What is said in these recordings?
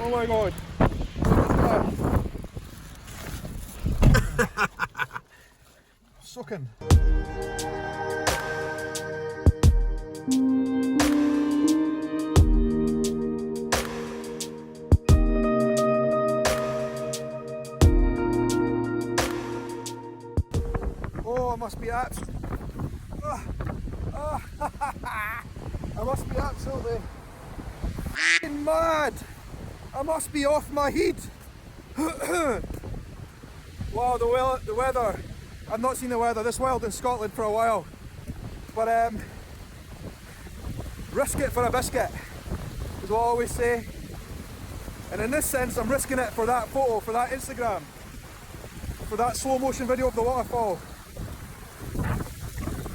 Oh my god. Sucking. Oh, I must be absolutely. I must be absolutely f***ing mad. I must be off my head. Wow, the weather. I've not seen the weather this wild in Scotland for a while. But risk it for a biscuit, is what I always say. And in this sense, I'm risking it for that photo, for that Instagram, for that slow motion video of the waterfall.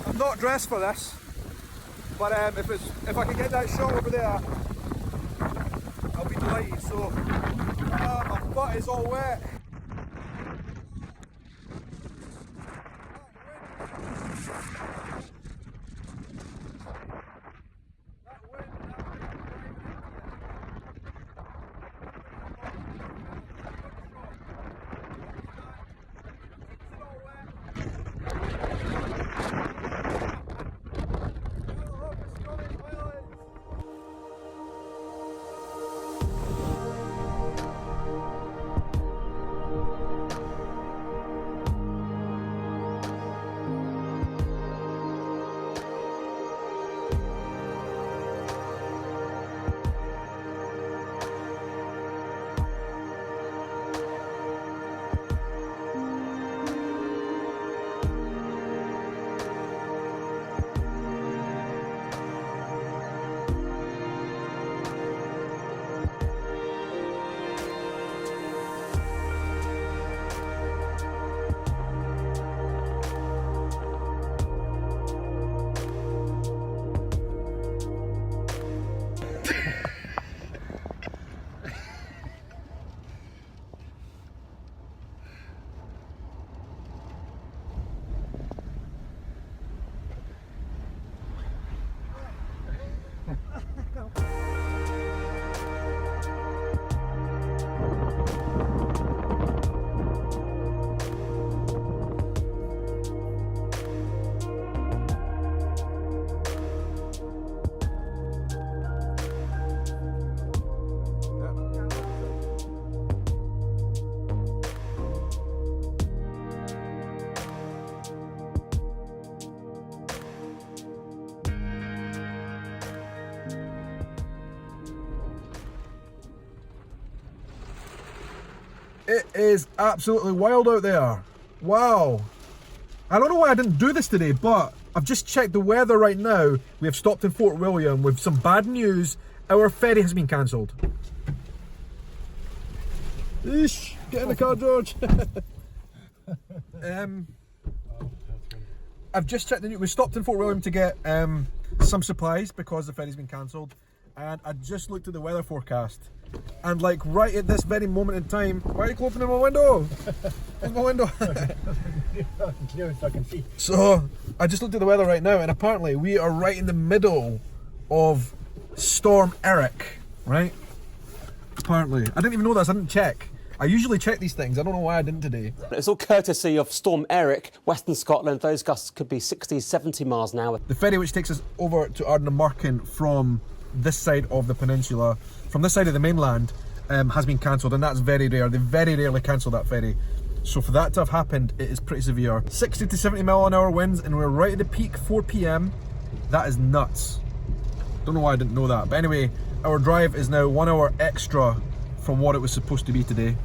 I'm not dressed for this, but if I can get that shot over there, I'll be delighted. So, my butt is all wet. It is absolutely wild out there. Wow. I don't know why I didn't do this today, but I've just checked the weather right now. We have stopped in Fort William with some bad news. Our ferry has been cancelled. Eesh, get in the car, George. I've just checked the news. We stopped in Fort William to get some supplies because the ferry's been cancelled. And I just looked at the weather forecast. And like right at this very moment in time, why are you closing my window? Close my window. So I can see. So I just looked at the weather right now, and apparently we are right in the middle of Storm Erik, right? Apparently. I didn't even know this, I didn't check. I usually check these things, I don't know why I didn't today. It's all courtesy of Storm Erik, Western Scotland. Those gusts could be 60, 70 miles an hour. The ferry which takes us over to Ardnamurchan from this side of the peninsula, from this side of the mainland, has been cancelled, and that's very rare. They very rarely cancel that ferry. So for that to have happened, it is pretty severe. 60 to 70 mile an hour winds, and we're right at the peak, 4 PM. That is nuts. Don't know why I didn't know that. But anyway, our drive is now 1 hour extra from what it was supposed to be today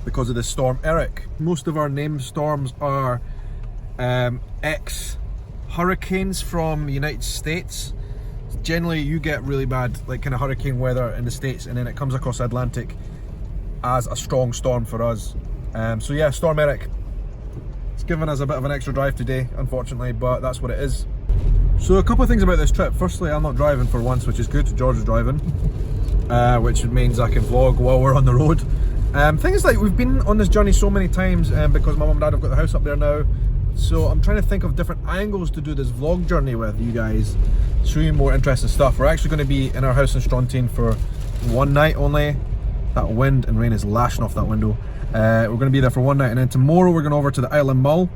because of this Storm Erik. Most of our named storms are ex-hurricanes from the United States. Generally you get really bad like kind of hurricane weather in the States, and then it comes across the Atlantic as a strong storm for us. So yeah, Storm Erik. It's given us a bit of an extra drive today, unfortunately, but that's what it is. So a couple of things about this trip. Firstly, I'm not driving for once, which is good. George is driving, which means I can vlog while we're on the road. Thing is, like, we've been on this journey so many times because my mum and dad have got the house up there now. So I'm trying to think of different angles to do this vlog journey with you guys, show you more interesting stuff. We're actually going to be in our house in Strontein for one night only. That wind and rain is lashing off that window. We're going to be there for one night, and then tomorrow we're going over to the Island Mall.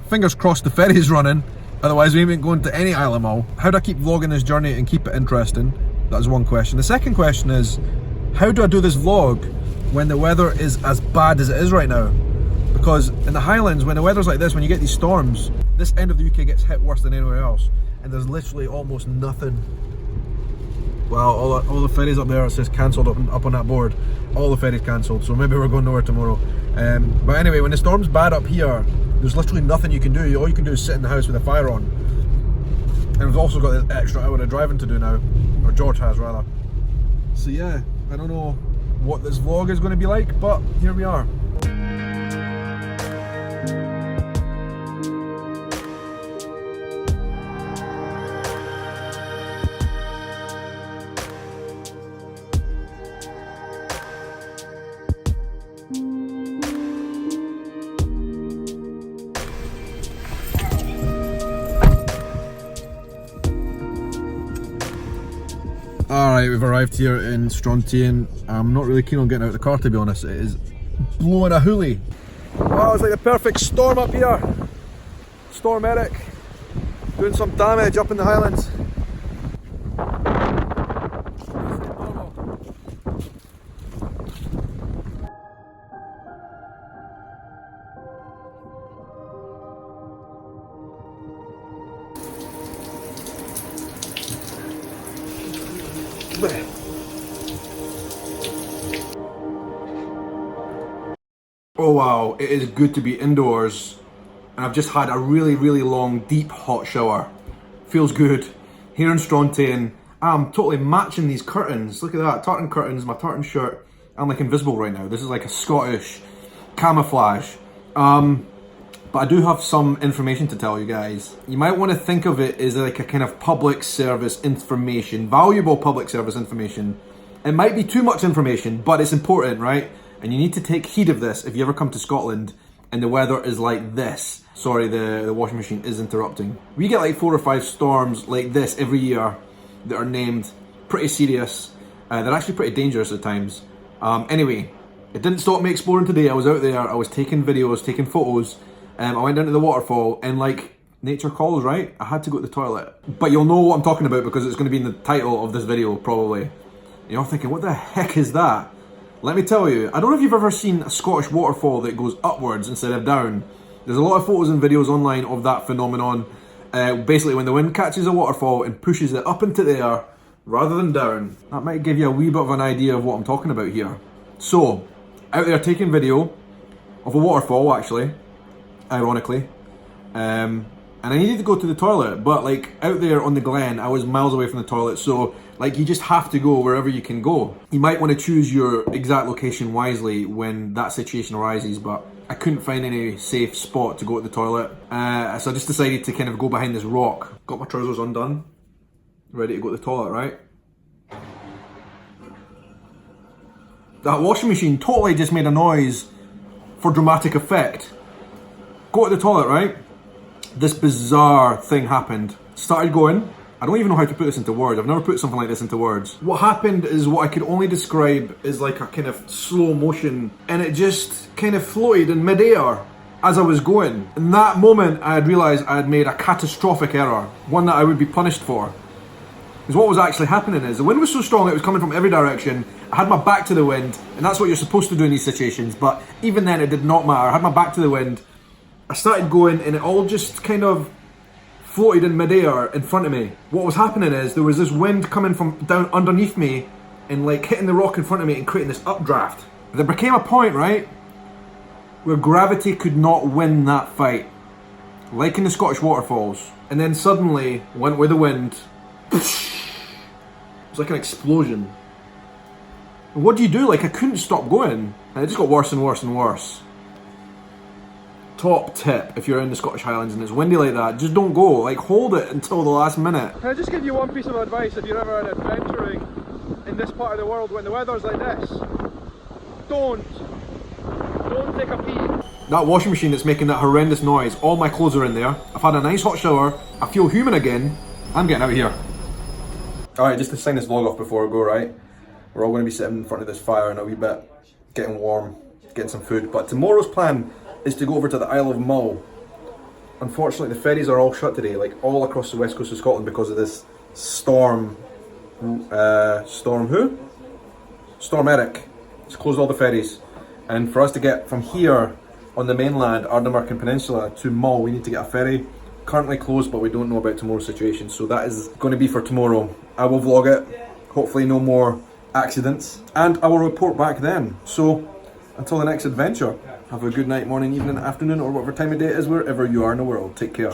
Fingers crossed the ferry's running, otherwise we ain't going to any Island Mall. How do I keep vlogging this journey and keep it interesting? That's one question. The second question is, how do I do this vlog when the weather is as bad as it is right now? Because in the Highlands, when the weather's like this, when you get these storms, this end of the UK gets hit worse than anywhere else, and there's literally almost nothing. Well, all the ferries up there, it says cancelled up on that board. All the ferries cancelled, so maybe we're going nowhere tomorrow. But anyway, when the storm's bad up here, there's literally nothing you can do. All you can do is sit in the house with a fire on. And we've also got this extra hour of driving to do now, or George has rather. So yeah, I don't know what this vlog is going to be like, but here we are. Alright, we've arrived here in Strontian. I'm not really keen on getting out of the car, to be honest. It is blowing a hoolie. Wow, it's like the perfect storm up here. Storm Erik doing some damage up in the Highlands. Oh wow, it is good to be indoors, and I've just had a really long deep hot shower. Feels good. Here in Strontian, I'm totally matching these curtains. Look at that, tartan curtains, my tartan shirt. I'm like invisible right now. This is like a Scottish camouflage. But I do have some information to tell you guys. You might want to think of it as like a kind of public service information, valuable public service information. It might be too much information, but it's important, right? And you need to take heed of this if you ever come to Scotland and the weather is like this. Sorry, the washing machine is interrupting. We get like 4 or 5 storms like this every year that are named pretty serious. They're actually pretty dangerous at times. Anyway, it didn't stop me exploring today. I was out there, I was taking videos, taking photos. I went down to the waterfall and like nature calls, right? I had to go to the toilet. But you'll know what I'm talking about because it's going to be in the title of this video probably. And you're thinking, what the heck is that? Let me tell you, I don't know if you've ever seen a Scottish waterfall that goes upwards instead of down. There's a lot of photos and videos online of that phenomenon. Basically when the wind catches a waterfall and pushes it up into the air rather than down. That might give you a wee bit of an idea of what I'm talking about here. So, out there taking video of a waterfall actually, ironically. And I needed to go to the toilet, but like out there on the Glen, I was miles away from the toilet, so like you just have to go wherever you can go. You might want to choose your exact location wisely when that situation arises, but I couldn't find any safe spot to go to the toilet. So I just decided to kind of go behind this rock. Got my trousers undone, ready to go to the toilet, right? That washing machine totally just made a noise for dramatic effect. Go to the toilet, right? This bizarre thing happened. Started going. I don't even know how to put this into words. I've never put something like this into words. What happened is what I could only describe as like a kind of slow motion, and it just kind of floated in midair as I was going. In that moment, I had realised I had made a catastrophic error, one that I would be punished for. Because what was actually happening is the wind was so strong it was coming from every direction. I had my back to the wind, and that's what you're supposed to do in these situations, but even then it did not matter. I had my back to the wind. I started going and it all just kind of floated in midair in front of me. What was happening is there was this wind coming from down underneath me and like hitting the rock in front of me and creating this updraft. There became a point, right, where gravity could not win that fight, like in the Scottish waterfalls. And then suddenly went with the wind. It was like an explosion. And what do you do? Like I couldn't stop going, and it just got worse and worse and worse. Top tip, if you're in the Scottish Highlands and it's windy like that, just don't go. Like hold it until the last minute. Can I just give you one piece of advice if you're ever adventuring in this part of the world when the weather's like this? Don't take a pee. That washing machine that's making that horrendous noise, all my clothes are in there. I've had a nice hot shower. I feel human again. I'm getting out of here. Alright, just to sign this vlog off before I go, right? we're all going to be sitting in front of this fire in a wee bit, getting warm, getting some food. But tomorrow's plan is to go over to the Isle of Mull. Unfortunately, the ferries are all shut today, like all across the west coast of Scotland, because of this storm. Storm Erik. It's closed all the ferries. And for us to get from here on the mainland, Ardnamurchan Peninsula, to Mull, we need to get a ferry. Currently closed, but we don't know about tomorrow's situation. So that is going to be for tomorrow. I will vlog it. Hopefully no more accidents. And I will report back then. So until the next adventure, have a good night, morning, evening, afternoon, or whatever time of day it is, wherever you are in the world. Take care.